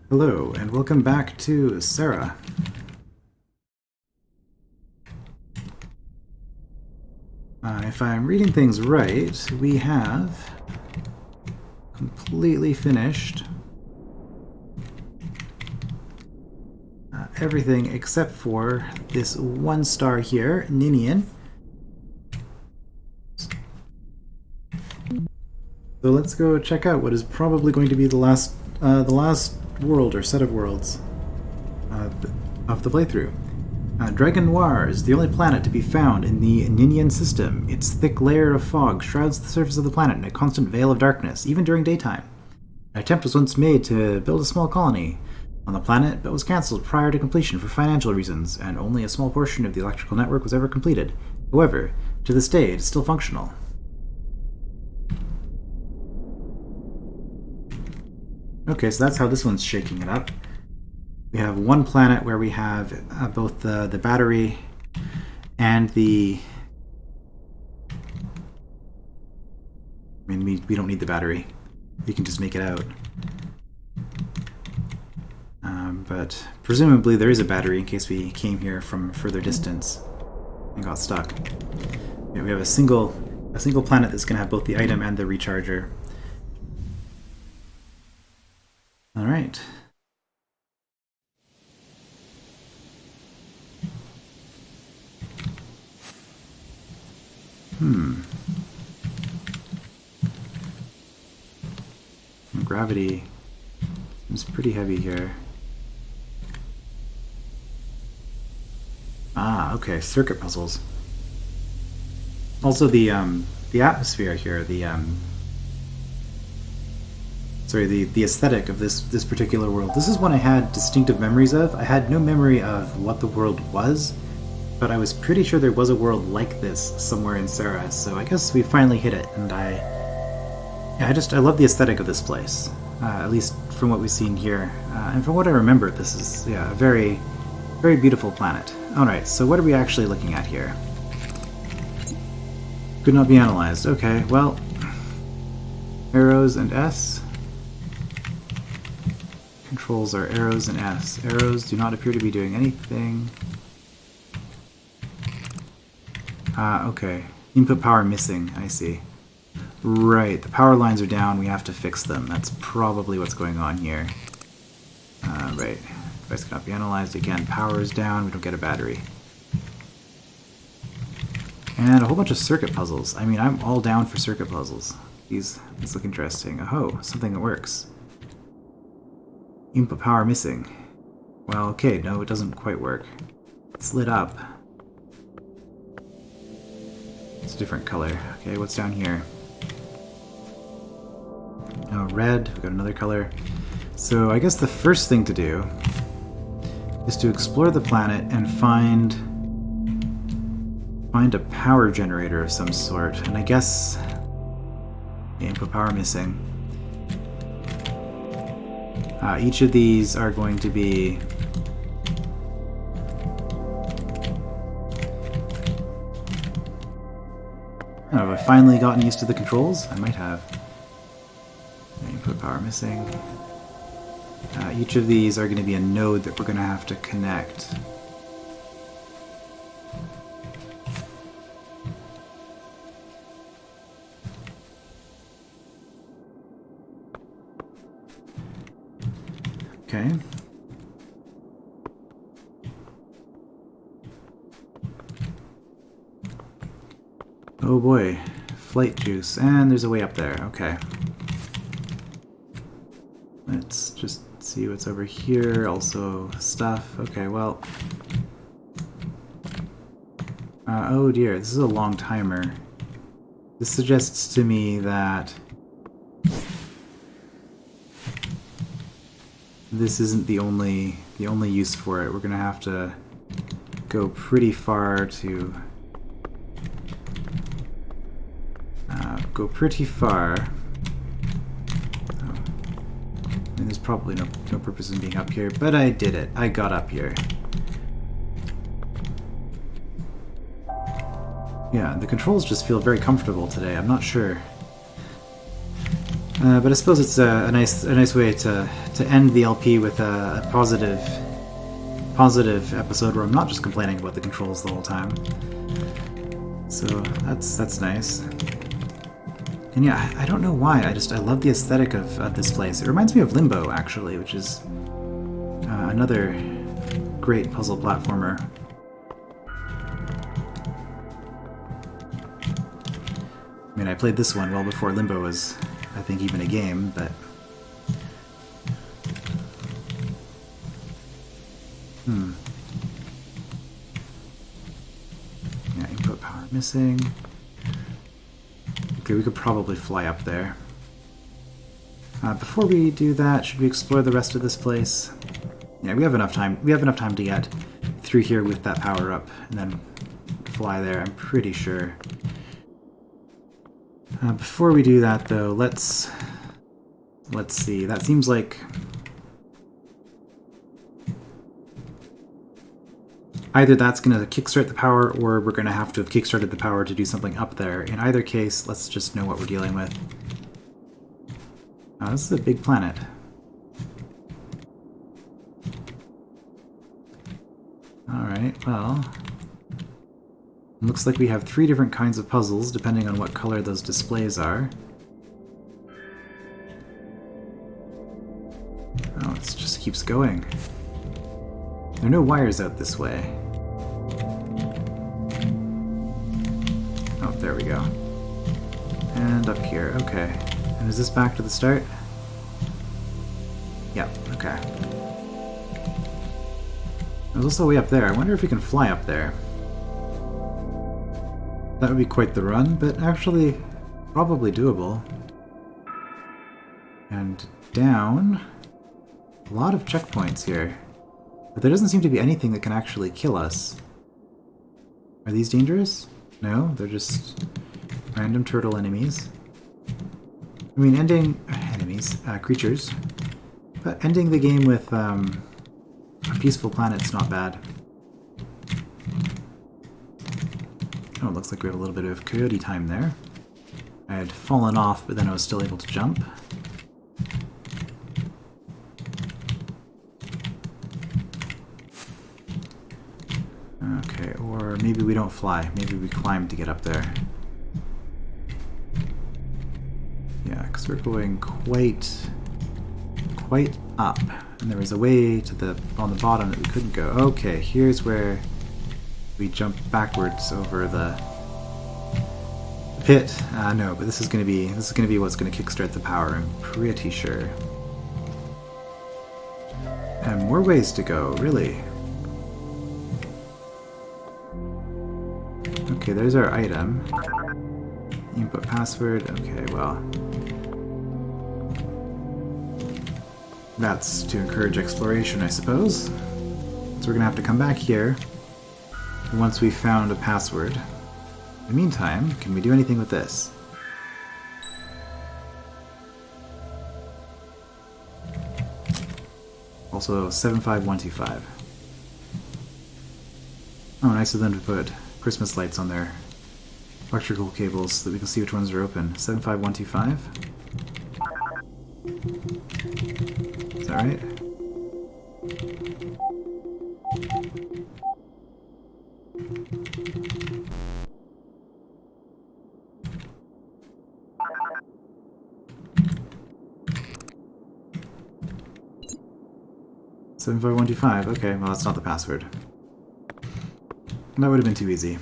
Hello, and welcome back to Saira. If I'm reading things right, we have completely finished everything except for this one star here, Ninian. So let's go check out what is probably going to be the last world or set of worlds of the playthrough. Dragon Noir is the only planet to be found in the Ninian system. Its thick layer of fog shrouds the surface of the planet in a constant veil of darkness, even during daytime. An attempt was once made to build a small colony on the planet, but was cancelled prior to completion for financial reasons, and only a small portion of the electrical network was ever completed. However, to this day, it is still functional. Okay, so that's how this one's shaking it up. We have one planet where we have both the battery and the... I mean, we don't need the battery. We can just make it out. But presumably there is a battery in case we came here from a further distance and got stuck. Yeah, we have a single planet that's going to have both the item and the recharger. All right. Gravity seems pretty heavy here. Ah, okay, circuit puzzles. Also the atmosphere here, the aesthetic of this particular world. This is one I had distinctive memories of. I had no memory of what the world was, but I was pretty sure there was a world like this somewhere in Saira, so I guess we finally hit it, and I love the aesthetic of this place, at least from what we've seen here. And from what I remember, this is a very, very beautiful planet. Alright, so what are we actually looking at here? Could not be analyzed. Okay, well, arrows and S. Controls are arrows and S. Arrows do not appear to be doing anything. Okay. Input power missing, I see. Right, the power lines are down, we have to fix them. That's probably what's going on here. Right. Device cannot be analyzed. Again, power is down, we don't get a battery. And a whole bunch of circuit puzzles. I mean, I'm all down for circuit puzzles. These look interesting. Oh, something that works. Input power missing. Well, okay, no, it doesn't quite work. It's lit up. It's a different color. Okay, what's down here? Oh, red. We've got another color. So I guess the first thing to do is to explore the planet and find a power generator of some sort. And I guess input power missing. Each of these are going to be have I finally gotten used to the controls? I might have. Input power missing. Each of these are going to be a node that we're going to have to connect. Okay. Oh boy, flight juice, and there's a way up there, okay. Let's just see what's over here, also stuff, okay, well. Oh dear, this is a long timer. This suggests to me that this isn't the only use for it. We're gonna have to go pretty far to go pretty far. Oh. And there's probably no purpose in being up here, but I did it. I got up here. Yeah, the controls just feel very comfortable today. I'm not sure But I suppose it's a nice way to end the LP with a positive episode where I'm not just complaining about the controls the whole time. So that's nice. And yeah, I don't know why. I love the aesthetic of this place. It reminds me of Limbo, actually, which is another great puzzle platformer. I mean, I played this one well before Limbo was, I think, even a game, but... Yeah, input power missing. Okay, we could probably fly up there. Before we do that, should we explore the rest of this place? Yeah, we have enough time. We have enough time to get through here with that power up, and then fly there, I'm pretty sure. Before we do that, though, let's see. That seems like either that's going to kickstart the power, or we're going to have kickstarted the power to do something up there. In either case, let's just know what we're dealing with. This is a big planet. Alright, well... looks like we have 3 different kinds of puzzles, depending on what color those displays are. Oh, it just keeps going. There are no wires out this way. Oh, there we go. And up here, okay. And is this back to the start? Yep, okay. There's also a way up there. I wonder if we can fly up there. That would be quite the run, but actually probably doable. And down... a lot of checkpoints here. But there doesn't seem to be anything that can actually kill us. Are these dangerous? No, they're just random turtle enemies. I mean, creatures. But ending the game with a peaceful planet's not bad. Oh, it looks like we have a little bit of coyote time there. I had fallen off, but then I was still able to jump. Okay, or maybe we don't fly. Maybe we climb to get up there. Yeah, because we're going quite up. And there was a way to on the bottom that we couldn't go. Okay, here's where we jump backwards over the pit. No, but this is gonna be what's gonna kickstart the power, I'm pretty sure. And more ways to go, really. Okay, there's our item. Input password. Okay, well. That's to encourage exploration, I suppose. So we're gonna have to come back here once we've found a password. In the meantime, can we do anything with this? Also, 75125. Oh, nice of them to put Christmas lights on their electrical cables so that we can see which ones are open. 75125? Is that right? Seven 5125. Okay, well that's not the password. That would have been too easy.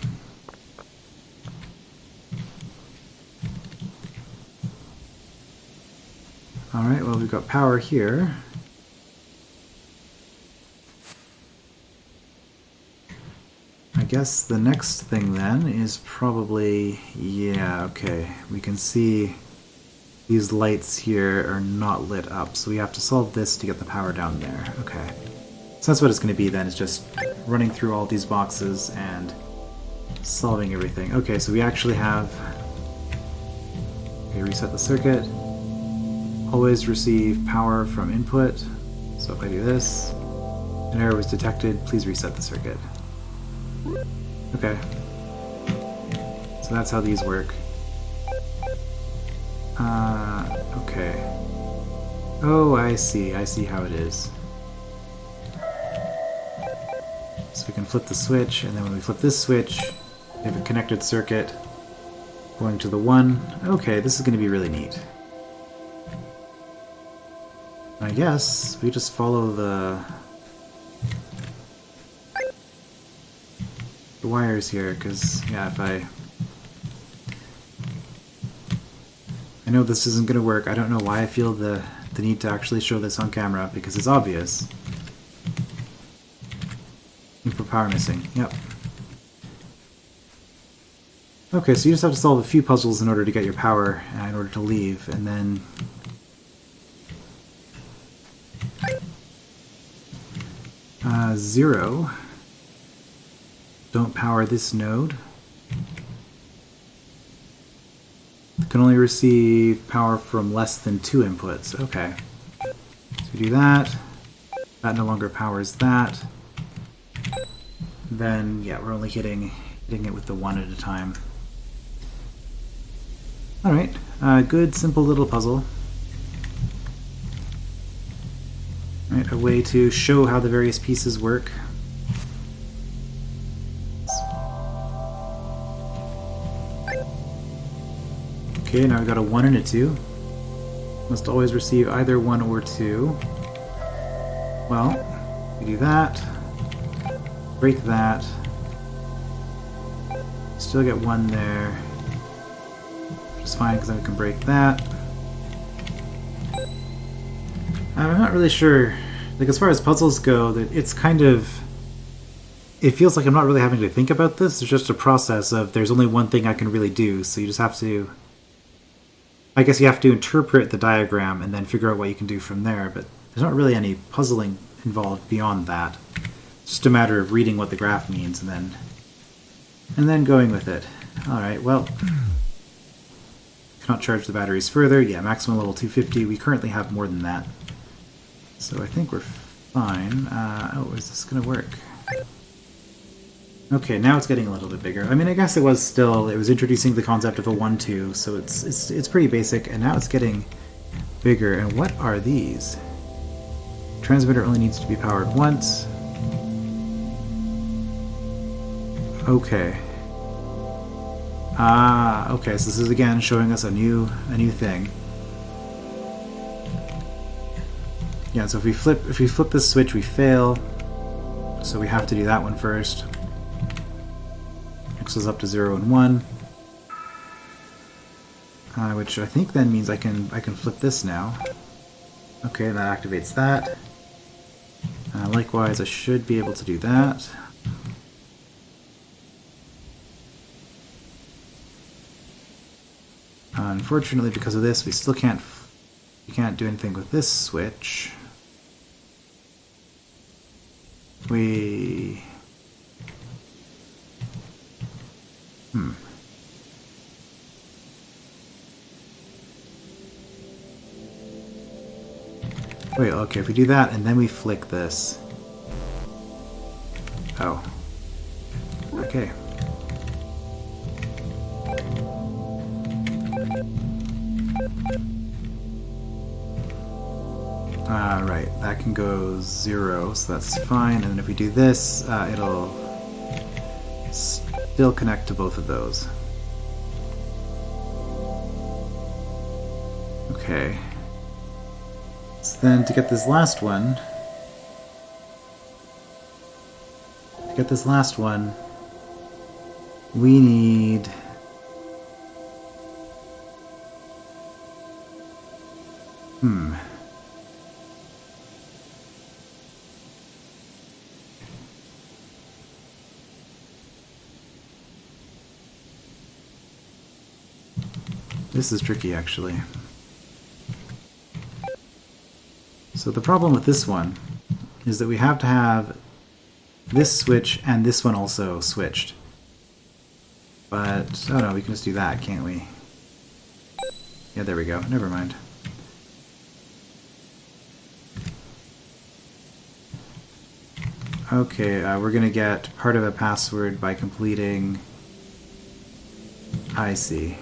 Alright, well we've got power here. I guess the next thing then is probably... yeah, okay. We can see these lights here are not lit up, so we have to solve this to get the power down there. Okay. So that's what it's going to be then, is just running through all these boxes and solving everything. Okay, so we actually have... okay, reset the circuit. Always receive power from input. So if I do this, an error was detected, please reset the circuit. Okay. So that's how these work. Okay. Oh, I see. I see how it is. So we can flip the switch, and then when we flip this switch, we have a connected circuit going to the 1. Okay, this is going to be really neat. I guess we just follow the wires here, because, yeah, if I know this isn't going to work. I don't know why I feel the need to actually show this on camera, because it's obvious. Input power missing. Yep. Okay, so you just have to solve a few puzzles in order to get your power, in order to leave, and then... Zero. Don't power this node. Can only receive power from less than 2 inputs. Okay. So we do that. That no longer powers that. Then, yeah, we're only hitting it with the 1 at a time. Alright. Good, simple little puzzle. Right, a way to show how the various pieces work. Okay, now we've got a 1 and a 2. Must always receive either 1 or 2. Well, we do that. Break that. Still get 1 there. Which is fine because I can break that. I'm not really sure. Like, as far as puzzles go, that it's kind of... It feels like I'm not really having to think about this. It's just a process of there's only one thing I can really do, so you just have to... I guess you have to interpret the diagram and then figure out what you can do from there, but there's not really any puzzling involved beyond that. It's just a matter of reading what the graph means and then going with it. Alright, well... Cannot charge the batteries further. Yeah, maximum level 250. We currently have more than that. So I think we're fine. Oh, is this going to work? Okay, now it's getting a little bit bigger. I mean, I guess it was introducing the concept of a 1-2, so it's pretty basic, and now it's getting bigger. And what are these? Transmitter only needs to be powered once. Okay. Okay, so this is again showing us a new thing. Yeah, so if we flip this switch, we fail. So we have to do that one first. X is up to 0 and 1. Which I think then means I can flip this now. Okay, that activates that. Likewise, I should be able to do that. Unfortunately, because of this, we still can't do anything with this switch. Wait, okay, if we do that and then we flick this. Oh. Okay. Right, that can go 0, so that's fine. And then if we do this, it'll still connect to both of those. Okay. So then to get this last one, we need... This is tricky, actually. So the problem with this one is that we have to have this switch and this one also switched. But, oh no, we can just do that, can't we? Yeah, there we go. Never mind. Okay, we're gonna get part of a password by completing... I see.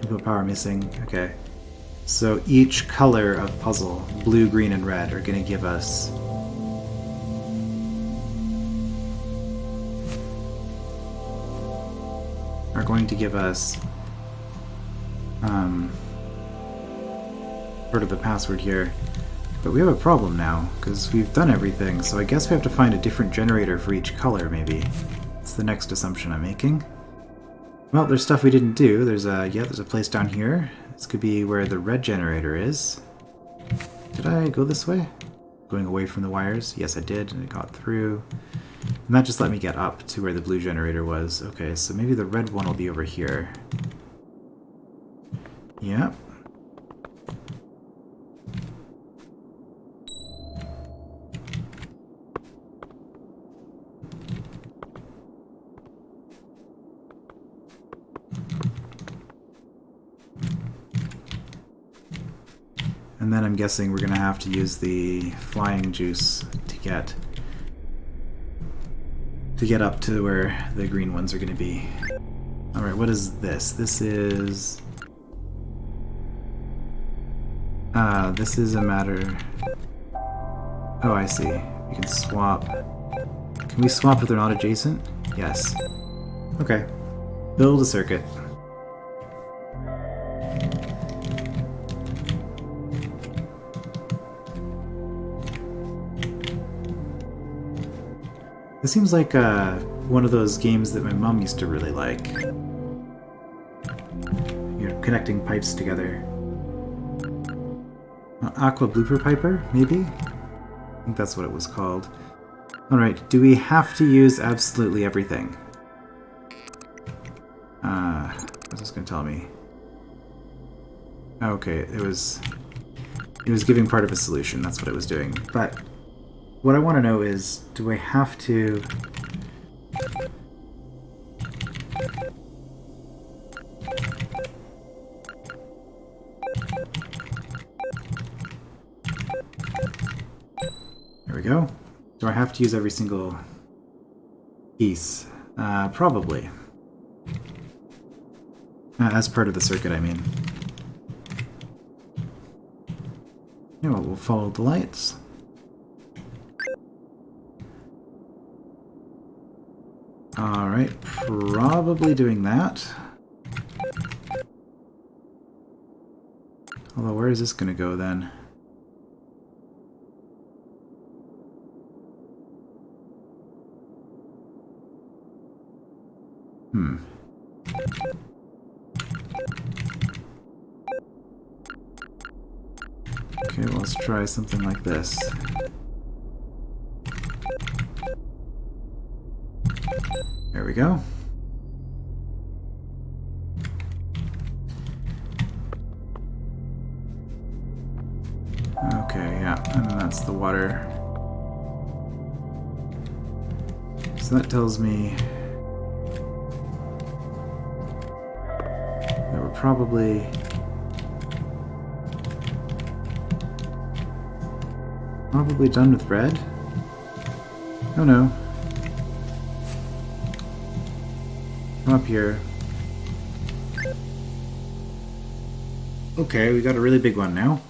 Input power missing. Okay. So each color of puzzle, blue, green, and red, are going to give us... sort of the password here. But we have a problem now, because we've done everything, so I guess we have to find a different generator for each color, maybe. That's the next assumption I'm making. Well, there's stuff we didn't do. There's a place down here. This could be where the red generator is. Did I go this way? Going away from the wires? Yes, I did, and it got through. And that just let me get up to where the blue generator was. Okay, so maybe the red one will be over here. Yep. And then I'm guessing we're going to have to use the flying juice to get up to where the green ones are going to be. Alright, what is this? This is a matter... Oh, I see. We can swap. Can we swap if they're not adjacent? Yes. Okay. Build a circuit. This seems like one of those games that my mom used to really like. You know, connecting pipes together. Aqua Blooper Piper, maybe? I think that's what it was called. Alright, do we have to use absolutely everything? What's this going to tell me? Okay, it was giving part of a solution, that's what it was doing. But what I want to know is, do I have to... There we go. Do I have to use every single piece? Probably. As part of the circuit, I mean. Yeah, well, we'll follow the lights. Alright, probably doing that. Although, where is this going to go then? Okay, well, let's try something like this. There we go. Okay, yeah, and then that's the water. So that tells me that we're probably done with red. Oh no. Come up here. Okay, we got a really big one now.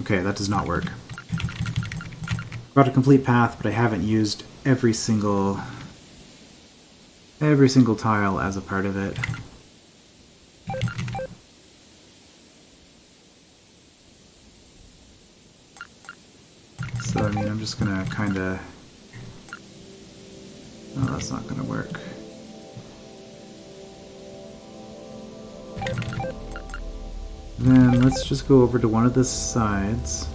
Okay, that does not work. Got a complete path, but I haven't used every single tile as a part of it. So, I mean, I'm just gonna kinda... Oh, that's not gonna work. Then let's just go over to one of the sides.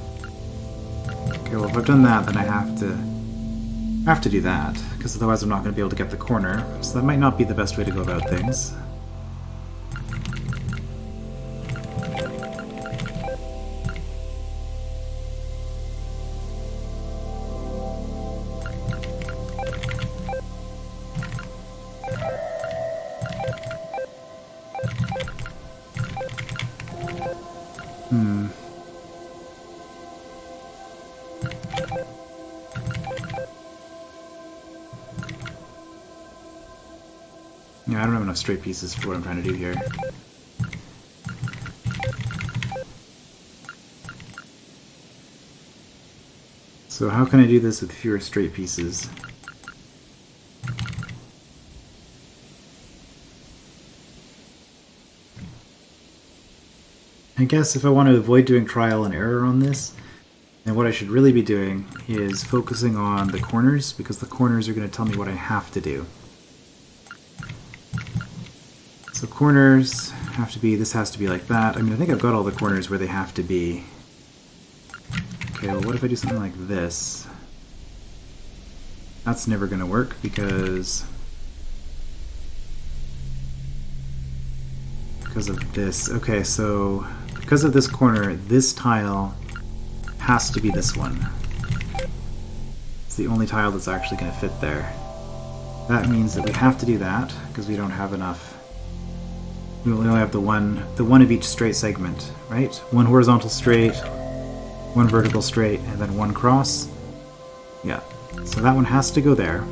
Okay, well, if I've done that, then I have to do that, because otherwise I'm not going to be able to get the corner. So that might not be the best way to go about things. Yeah, I don't have enough straight pieces for what I'm trying to do here. So how can I do this with fewer straight pieces? I guess if I want to avoid doing trial and error on this, then what I should really be doing is focusing on the corners, because the corners are going to tell me what I have to do. So corners have to be, this has to be like that. I mean, I think I've got all the corners where they have to be. Okay, well what if I do something like this? That's never going to work because of this. Okay, so because of this corner, this tile has to be this one. It's the only tile that's actually going to fit there. That means that we have to do that because we don't have enough. We only have the one of each straight segment, right? One horizontal straight, one vertical straight, and then one cross. Yeah, so that one has to go there.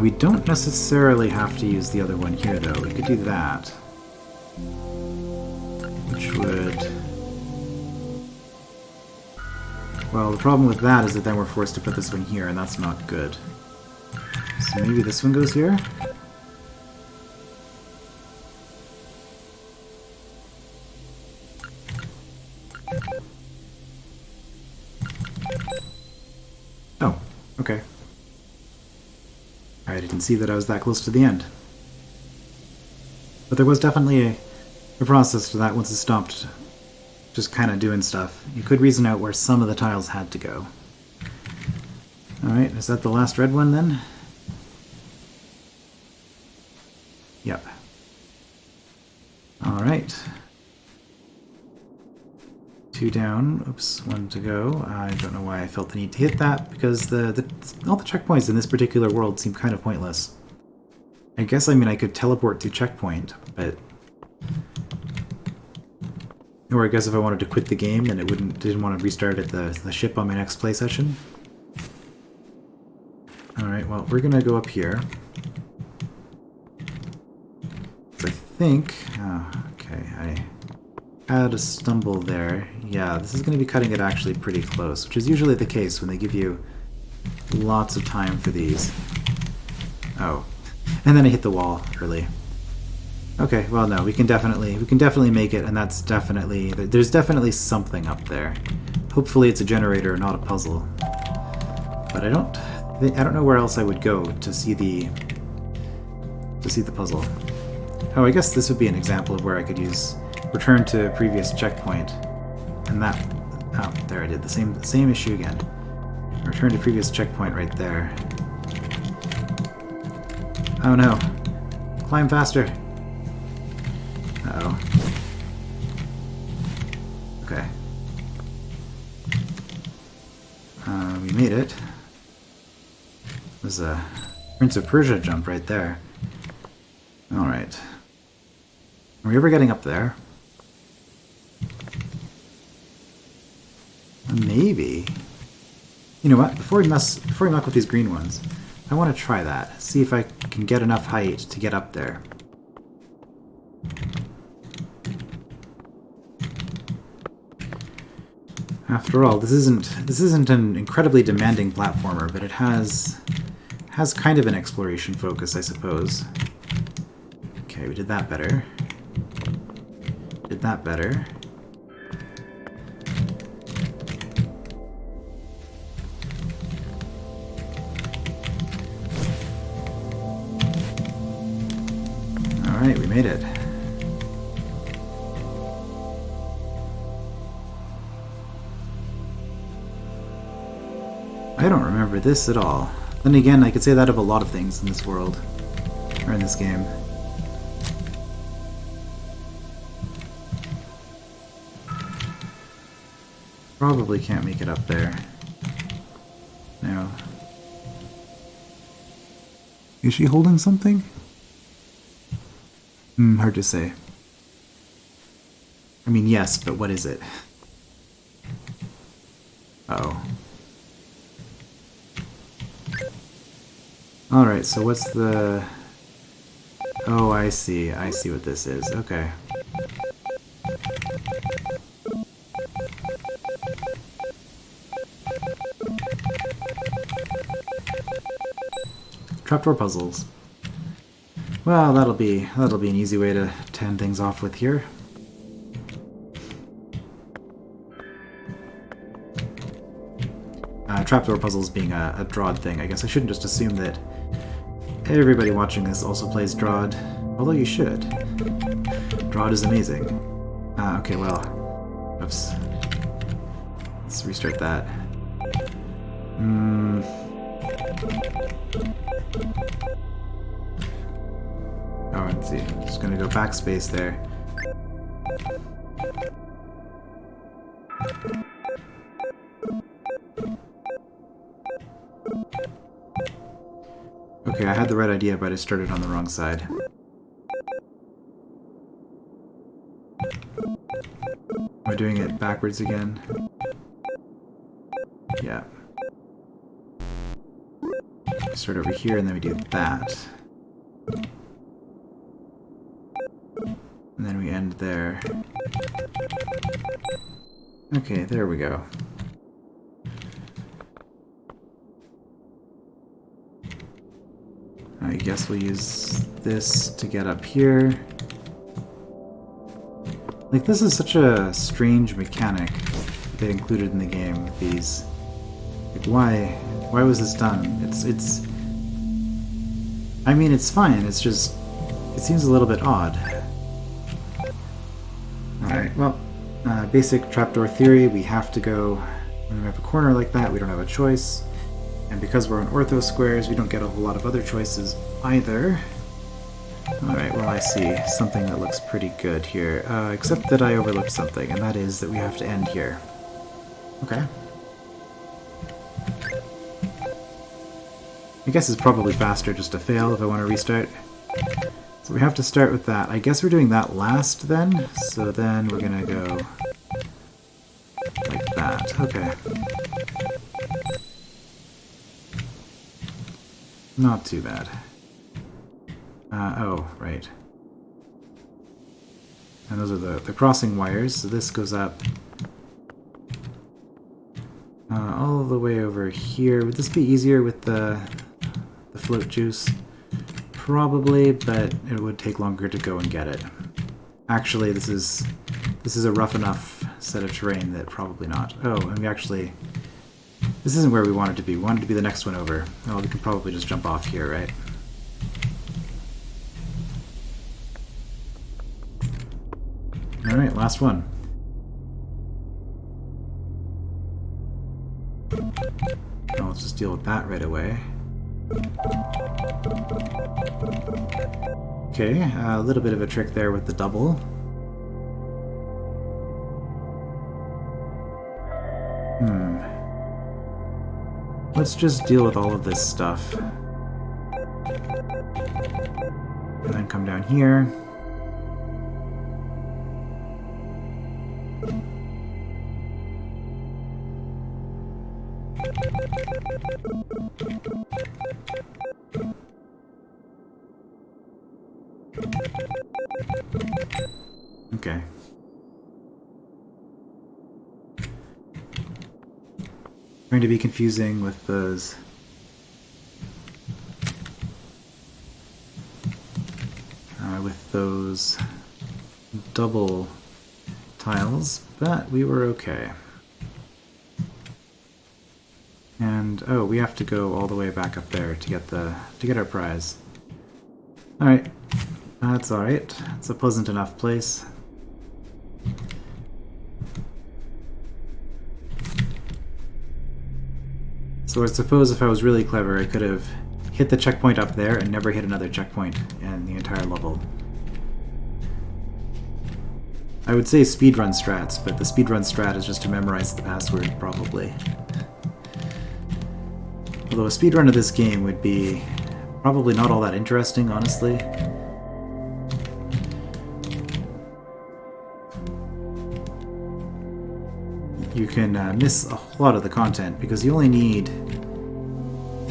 We don't necessarily have to use the other one here, though. We could do that. Which would... Well, the problem with that is that then we're forced to put this one here, and that's not good. So maybe this one goes here? Oh, okay. I didn't see that I was that close to the end. But there was definitely a process to that once it stopped just kind of doing stuff. You could reason out where some of the tiles had to go. Alright, is that the last red one then? Yep. Alright. 2 down. Oops, 1 to go. I don't know why I felt the need to hit that, because all the checkpoints in this particular world seem kind of pointless. I guess, I mean, I could teleport to checkpoint, but... Or I guess if I wanted to quit the game, then it didn't want to restart at the ship on my next play session. Alright, well, we're gonna go up here. I think... Oh, okay, I had a stumble there. Yeah, this is going to be cutting it actually pretty close, which is usually the case when they give you lots of time for these. Oh, and then I hit the wall early. Okay, well no, we can definitely make it, and that's definitely, there's definitely something up there. Hopefully it's a generator, not a puzzle. But I don't know where else I would go to see the puzzle. Oh, I guess this would be an example of where I could use return to previous checkpoint, and that, oh, there I did the same issue again. Return to previous checkpoint right there. Oh no, climb faster. Uh-oh. Okay. We made it. There's a Prince of Persia jump right there. Alright. Are we ever getting up there? Maybe. You know what? Before we muck with these green ones, I want to try that. See if I can get enough height to get up there. After all, this isn't an incredibly demanding platformer, but it has kind of an exploration focus, I suppose. Okay, we did that better. Did that better. Alright, we made it. I don't remember this at all. Then again, I could say that of a lot of things in this world. Or in this game. Probably can't make it up there. No. Is she holding something? Hard to say. I mean, yes, but what is it? Uh-oh. Alright, so what's the... Oh, I see. I see what this is. Okay. Trapdoor puzzles. Well, that'll be an easy way to end things off with here. Trapdoor puzzles being a Drawd thing, I guess I shouldn't just assume that everybody watching this also plays Drawd, although you should. Drawd is amazing. Okay, well, oops. Let's restart that. Oh, let's see. Just gonna go backspace there. Okay, I had the right idea, but I started on the wrong side. Am I doing it backwards again? Yeah. Start over here, and then we do that. And then we end there. Okay, there we go. I guess we'll use this to get up here. Like, this is such a strange mechanic that they included in the game, these. Like, why was this done? It's... I mean, it's fine, it's just... It seems a little bit odd. Alright, well, basic trapdoor theory, we have to go... When we have a corner like that, we don't have a choice. And because we're on ortho squares, we don't get a whole lot of other choices either. Alright, well I see something that looks pretty good here. Except that I overlooked something, and that is that we have to end here. Okay. I guess it's probably faster just to fail if I want to restart. So we have to start with that. I guess we're doing that last then, so then we're gonna go like that. Okay. Not too bad. Oh, right. And those are the crossing wires, so this goes up all the way over here. Would this be easier with the float juice? Probably, but it would take longer to go and get it. Actually, this is a rough enough set of terrain that probably not. Oh, and we actually... This isn't where we wanted to be. We wanted to be the next one over. Oh, we can probably just jump off here, right? Alright, last one. Oh, let's just deal with that right away. Okay, a little bit of a trick there with the double. Let's just deal with all of this stuff. And then come down here. Okay. Going to be confusing with those double tiles, but we were okay. And oh, we have to go all the way back up there to get our prize. All right, that's all right. It's a pleasant enough place. So I suppose if I was really clever, I could have hit the checkpoint up there and never hit another checkpoint in the entire level. I would say speedrun strats, but the speedrun strat is just to memorize the password, probably. Although a speedrun of this game would be probably not all that interesting, honestly. You can miss a lot of the content, because you only need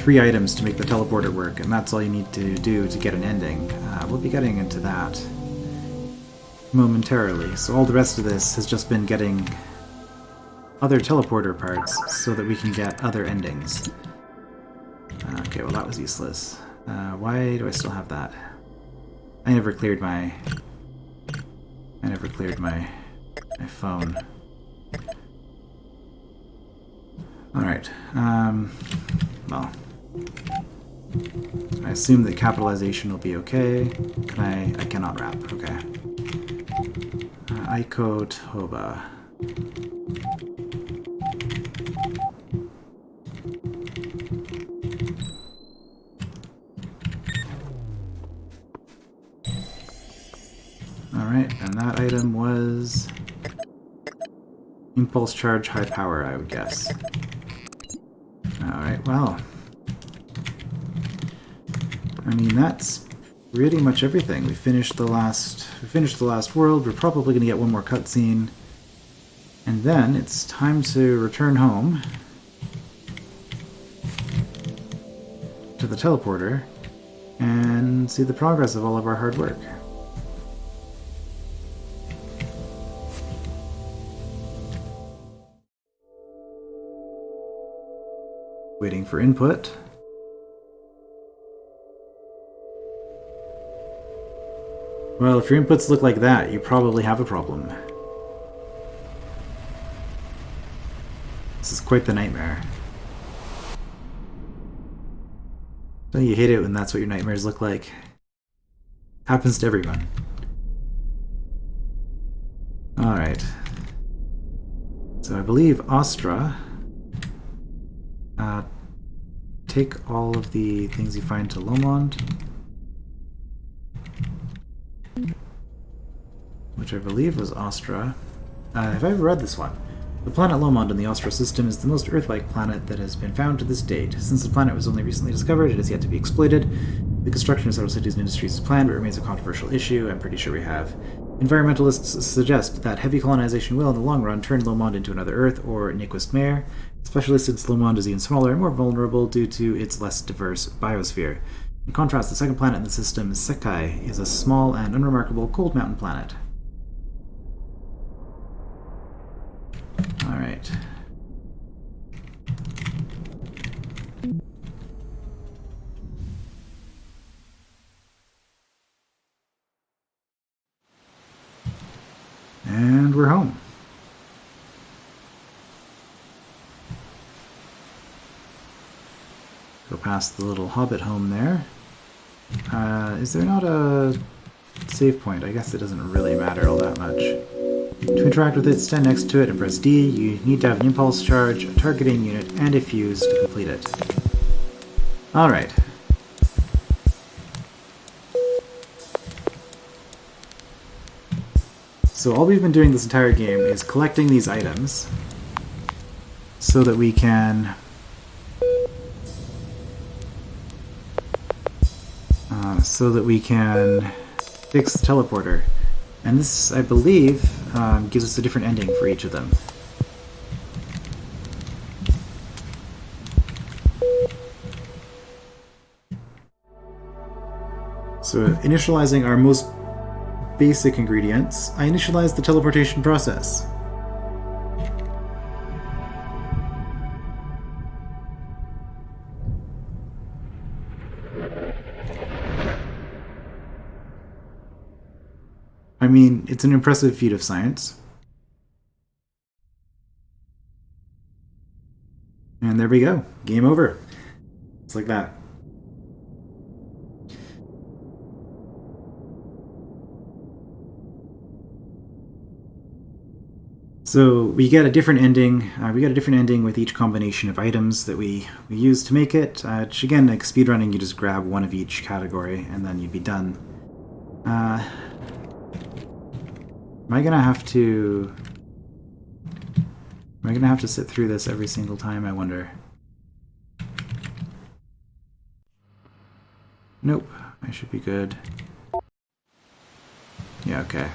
3 items to make the teleporter work, and that's all you need to do to get an ending. We'll be getting into that momentarily. So all the rest of this has just been getting other teleporter parts so that we can get other endings. Okay, well that was useless. Why do I still have that? I never cleared my phone. Alright, well, I assume that capitalization will be okay. I cannot wrap, okay. Aiko Toba. Alright, and that item was impulse charge high power, I would guess. Alright, well. I mean, that's pretty much everything. We finished the last world. We're probably gonna get one more cutscene. And then it's time to return home to the teleporter and see the progress of all of our hard work. Waiting for input. Well, if your inputs look like that, you probably have a problem. This is quite the nightmare. Don't you hate it when that's what your nightmares look like? Happens to everyone. Alright. So I believe Astra... take all of the things you find to Lomond, which I believe was Astra. Have I ever read this one? The planet Lomond in the Astra system is the most Earth-like planet that has been found to this date. Since the planet was only recently discovered, it has yet to be exploited. The construction of several cities and industries is planned, but remains a controversial issue. I'm pretty sure we have. Environmentalists suggest that heavy colonization will, in the long run, turn Lomond into another Earth, or Nicklas Nygren, especially since Lomond is even smaller and more vulnerable due to its less diverse biosphere. In contrast, the second planet in the system, Sekai, is a small and unremarkable cold mountain planet. Alright. And we're home. Go past the little hobbit home there. Is there not a save point? I guess it doesn't really matter all that much. To interact with it, stand next to it and press D. You need to have an impulse charge, a targeting unit, and a fuse to complete it. Alright. So all we've been doing this entire game is collecting these items so that we can fix the teleporter. And this, I believe, gives us a different ending for each of them. So initializing our most basic ingredients, I initialize the teleportation process. I mean, it's an impressive feat of science. And there we go. Game over. It's like that. So we get a different ending. We get a different ending with each combination of items that we use to make it. Which again, like speedrunning, you just grab one of each category and then you'd be done. Am I gonna have to sit through this every single time, I wonder? Nope, I should be good. Yeah, okay.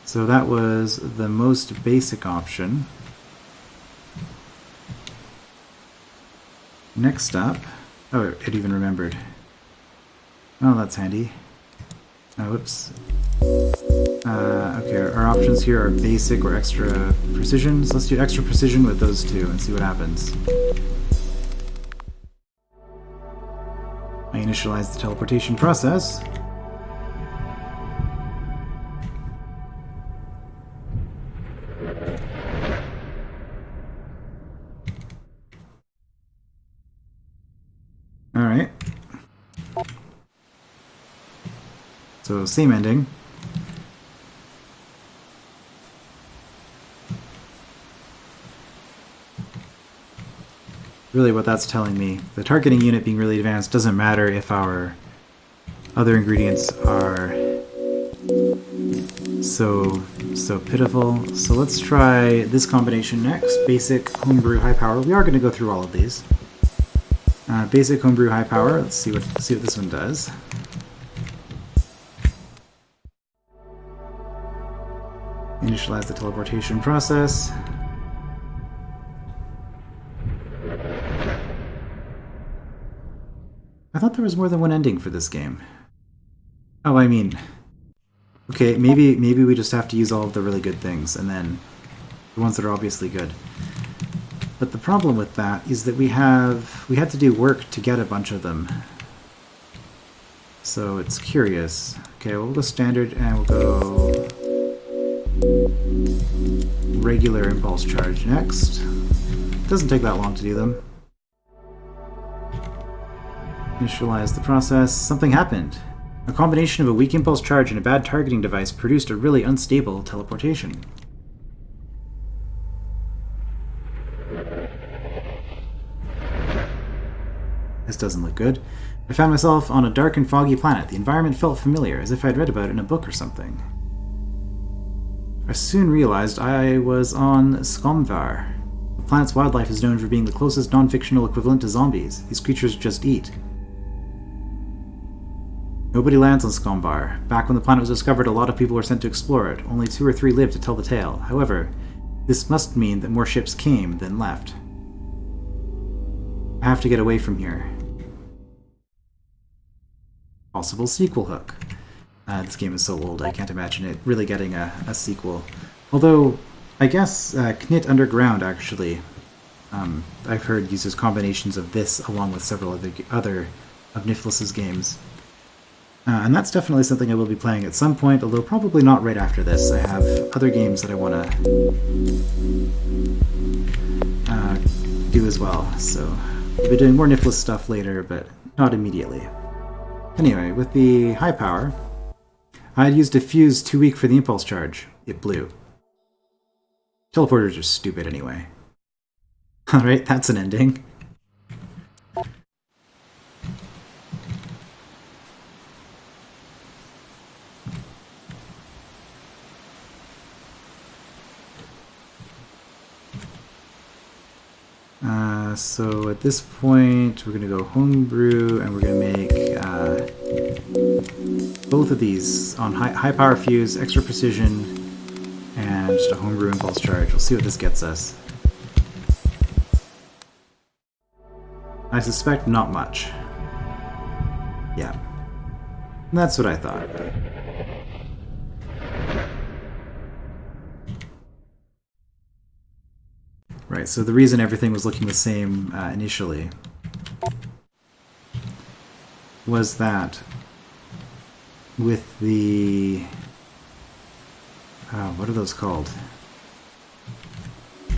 So that was the most basic option. Next up... Oh, it even remembered. Oh, that's handy. Oh, whoops. Okay, our options here are basic or extra precision. So let's do extra precision with those two and see what happens. I initialize the teleportation process. Alright. So, same ending. Really what that's telling me, the targeting unit being really advanced doesn't matter if our other ingredients are so pitiful. So let's try this combination next. Basic, homebrew, high power. We are going to go through all of these. Basic, homebrew, high power. Let's see what this one does. Initialize the teleportation process. I thought there was more than one ending for this game. Oh, I mean... Okay, maybe we just have to use all of the really good things, and then the ones that are obviously good. But the problem with that is that we had to do work to get a bunch of them. So it's curious. Okay, we'll go standard, and we'll go... regular impulse charge next. Doesn't take that long to do them. Initialize the process. Something happened. A combination of a weak impulse charge and a bad targeting device produced a really unstable teleportation. This doesn't look good. I found myself on a dark and foggy planet. The environment felt familiar, as if I'd read about it in a book or something. I soon realized I was on Skomvar. The planet's wildlife is known for being the closest non-fictional equivalent to zombies. These creatures just eat. Nobody lands on Skomvar. Back when the planet was discovered, a lot of people were sent to explore it. Only 2 or 3 lived to tell the tale. However, this must mean that more ships came than left. I have to get away from here. Possible sequel hook. This game is so old, I can't imagine it really getting a sequel. Although, I guess Knit Underground, actually, I've heard uses combinations of this along with several other of Nifflas's games. And that's definitely something I will be playing at some point, although probably not right after this. I have other games that I want to do as well, so we'll be doing more Nifflas stuff later, but not immediately. Anyway, with the high power, I had used a fuse too weak for the impulse charge. It blew. Teleporters are stupid anyway. Alright, that's an ending. So at this point, we're going to go homebrew, and we're going to make both of these on high power fuse, extra precision, and just a homebrew impulse charge. We'll see what this gets us. I suspect not much. Yeah. That's what I thought. Right, so the reason everything was looking the same initially was that with the... what are those called?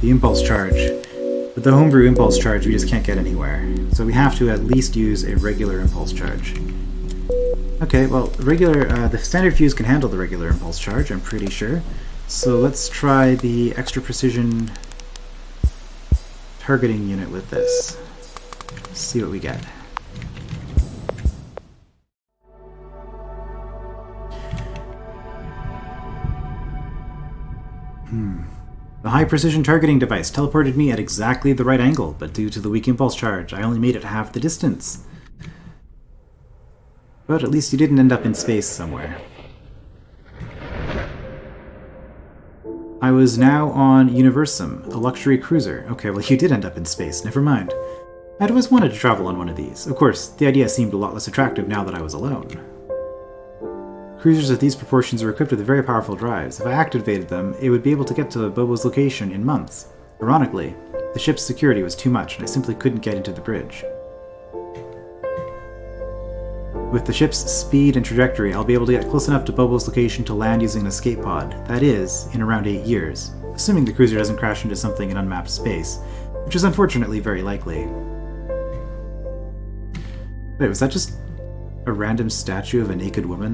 The impulse charge. With the homebrew impulse charge, we just can't get anywhere. So we have to at least use a regular impulse charge. Okay, well, the standard fuse can handle the regular impulse charge, I'm pretty sure. So let's try the extra precision targeting unit with this. See what we get. The high precision targeting device teleported me at exactly the right angle, but due to the weak impulse charge, I only made it half the distance. But at least you didn't end up in space somewhere. I was now on Universum, a luxury cruiser. Okay, well you did end up in space, never mind. I'd always wanted to travel on one of these. Of course, the idea seemed a lot less attractive now that I was alone. Cruisers of these proportions are equipped with very powerful drives. If I activated them, it would be able to get to Bobo's location in months. Ironically, the ship's security was too much, and I simply couldn't get into the bridge. With the ship's speed and trajectory, I'll be able to get close enough to Bobo's location to land using an escape pod. That is, in around 8 years, assuming the cruiser doesn't crash into something in unmapped space, which is unfortunately very likely. Wait, was that just a random statue of a naked woman?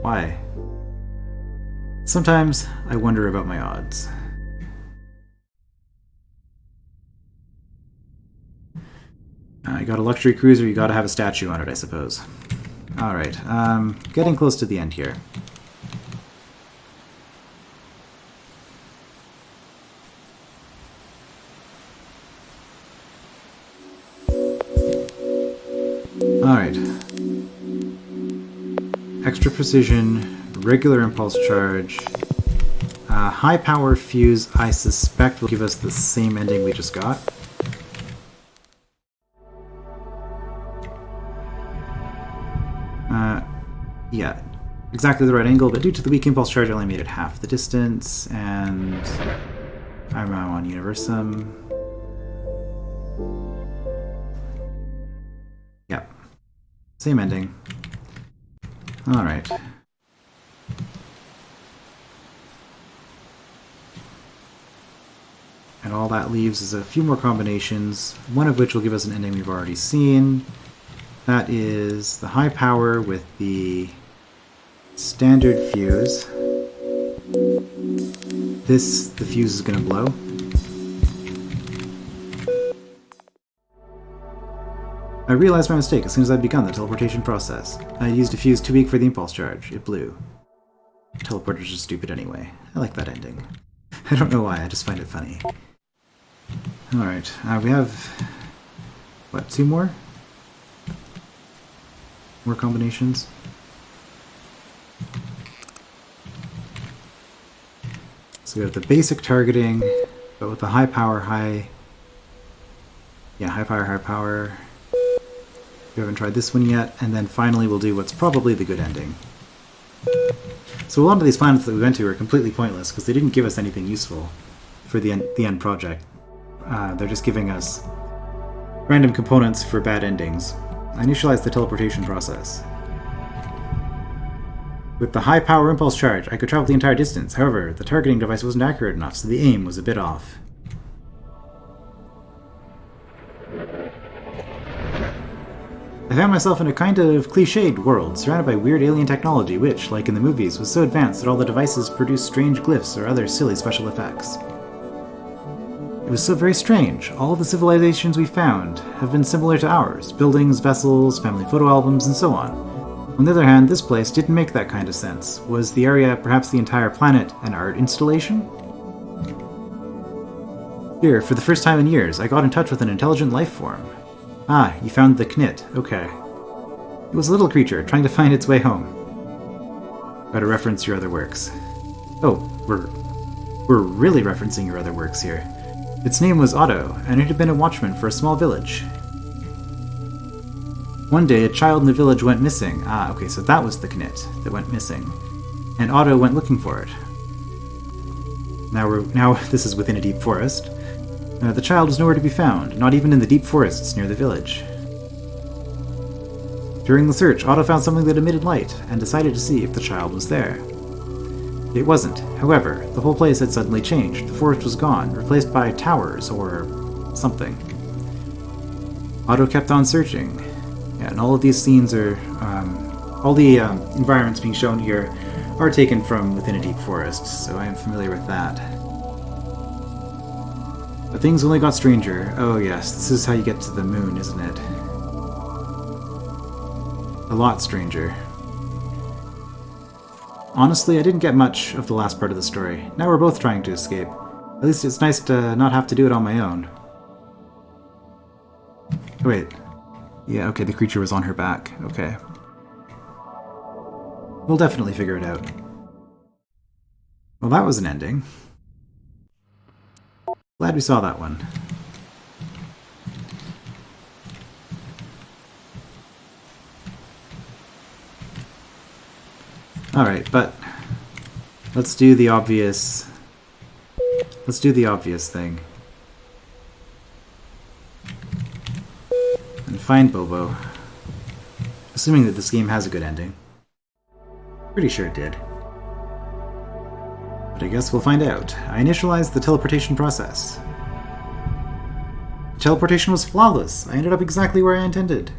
Why? Sometimes I wonder about my odds. You got a luxury cruiser, you gotta have a statue on it, I suppose. Alright, getting close to the end here. Alright. Extra precision, regular impulse charge, high power fuse, I suspect will give us the same ending we just got. Yeah, exactly the right angle, but due to the weak impulse charge, I only made it half the distance, and I'm now on Universum. Yep. Same ending. Alright. And all that leaves is a few more combinations, one of which will give us an ending we've already seen. That is the high power with the standard fuse. The fuse is going to blow. I realized my mistake as soon as I'd begun the teleportation process. I used a fuse too weak for the impulse charge. It blew. Teleporters are stupid anyway. I like that ending. I don't know why, I just find it funny. Alright, we have... what, 2 more? More combinations? So we have the basic targeting, but with the high power, high power. We haven't tried this one yet, and then finally we'll do what's probably the good ending. So a lot of these planets that we went to are completely pointless because they didn't give us anything useful for the end project. They're just giving us random components for bad endings. I initialized the teleportation process. With the high power impulse charge, I could travel the entire distance. However, the targeting device wasn't accurate enough, so the aim was a bit off. I found myself in a kind of cliched world, surrounded by weird alien technology which, like in the movies, was so advanced that all the devices produced strange glyphs or other silly special effects. It was so very strange. All of the civilizations we found have been similar to ours. Buildings, vessels, family photo albums, and so on. On the other hand, this place didn't make that kind of sense. Was the area, perhaps the entire planet, an art installation? Here, for the first time in years, I got in touch with an intelligent life form. Ah, you found the Knit. Okay. It was a little creature, trying to find its way home. Gotta reference your other works. Oh, we're really referencing your other works here. Its name was Otto, and it had been a watchman for a small village. One day, a child in the village went missing. Ah, okay, so that was the Knit that went missing. And Otto went looking for it. Now this is within a deep forest. The child was nowhere to be found, not even in the deep forests near the village. During the search, Otto found something that emitted light, and decided to see if the child was there. It wasn't. However, the whole place had suddenly changed. The forest was gone, replaced by towers, or something. Otto kept on searching. Yeah, and all of these scenes are... all the environments being shown here are taken from within a deep forest, so I am familiar with that. But things only got stranger. Oh yes, this is how you get to the moon, isn't it? A lot stranger. Honestly, I didn't get much of the last part of the story. Now we're both trying to escape. At least it's nice to not have to do it on my own. Oh, wait. Yeah, okay, the creature was on her back. Okay. We'll definitely figure it out. Well, that was an ending. Glad we saw that one. Alright, but let's do the obvious. Let's do the obvious thing. And find Bobo. Assuming that this game has a good ending. Pretty sure it did. But I guess we'll find out. I initialized the teleportation process. The teleportation was flawless. I ended up exactly where I intended.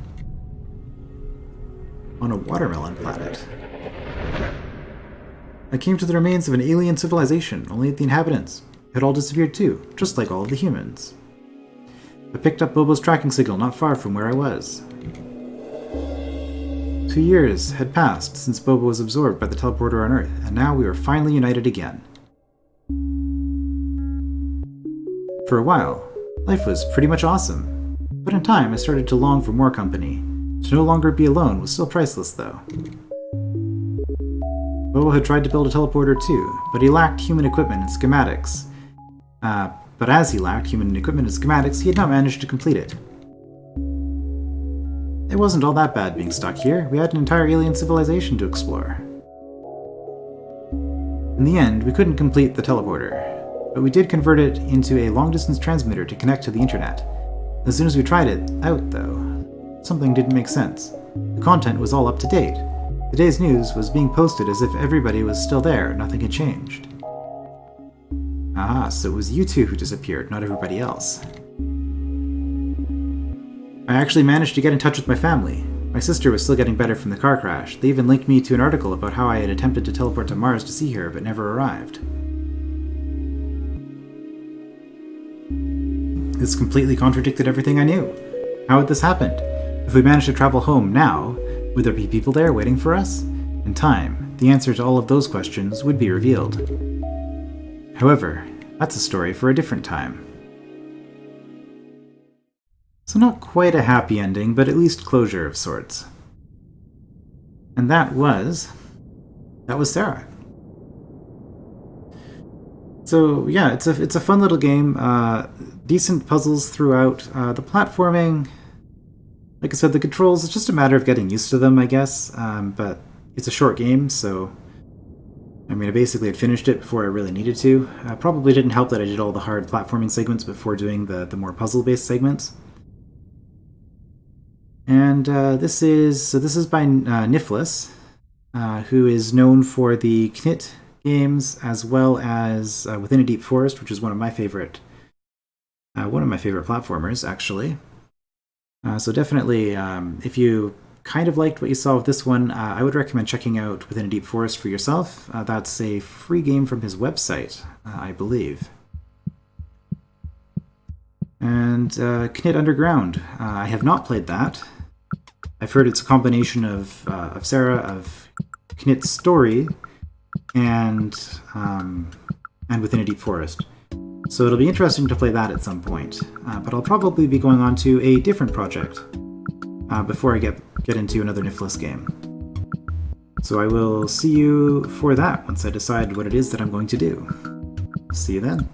On a watermelon planet. I came to the remains of an alien civilization, only the inhabitants had all disappeared too, just like all of the humans. I picked up Bobo's tracking signal not far from where I was. 2 years had passed since Bobo was absorbed by the teleporter on Earth, and now we were finally united again. For a while, life was pretty much awesome, but in time I started to long for more company. To no longer be alone was still priceless, though. Bobo had tried to build a teleporter too, but he lacked human equipment and schematics. But as he lacked human equipment and schematics, he had not managed to complete it. It wasn't all that bad being stuck here. We had an entire alien civilization to explore. In the end, we couldn't complete the teleporter, but we did convert it into a long-distance transmitter to connect to the internet. As soon as we tried it out, though, something didn't make sense. The content was all up to date. The day's news was being posted as if everybody was still there, nothing had changed. Ah, so it was you two who disappeared, not everybody else. I actually managed to get in touch with my family. My sister was still getting better from the car crash. They even linked me to an article about how I had attempted to teleport to Mars to see her, but never arrived. This completely contradicted everything I knew. How had this happened? If we managed to travel home now, would there be people there waiting for us? In time, the answer to all of those questions would be revealed. However, that's a story for a different time. So not quite a happy ending, but at least closure of sorts. And that was Saira. So yeah, it's a fun little game. Decent puzzles throughout. The platforming, like I said, the controls, it's just a matter of getting used to them, I guess. But it's a short game, so I mean, I basically had finished it before I really needed to. Probably didn't help that I did all the hard platforming segments before doing the more puzzle-based segments. And this is by Nifflas, who is known for the Knit games as well as Within a Deep Forest, which is one of my favorite platformers, actually. So definitely, if you kind of liked what you saw with this one, I would recommend checking out Within a Deep Forest for yourself. That's a free game from his website, I believe. And Knit Underground. I have not played that. I've heard it's a combination of Saira, of Knit's story, and Within a Deep Forest. So it'll be interesting to play that at some point. But I'll probably be going on to a different project before I get into another Nifflas game. So I will see you for that once I decide what it is that I'm going to do. See you then.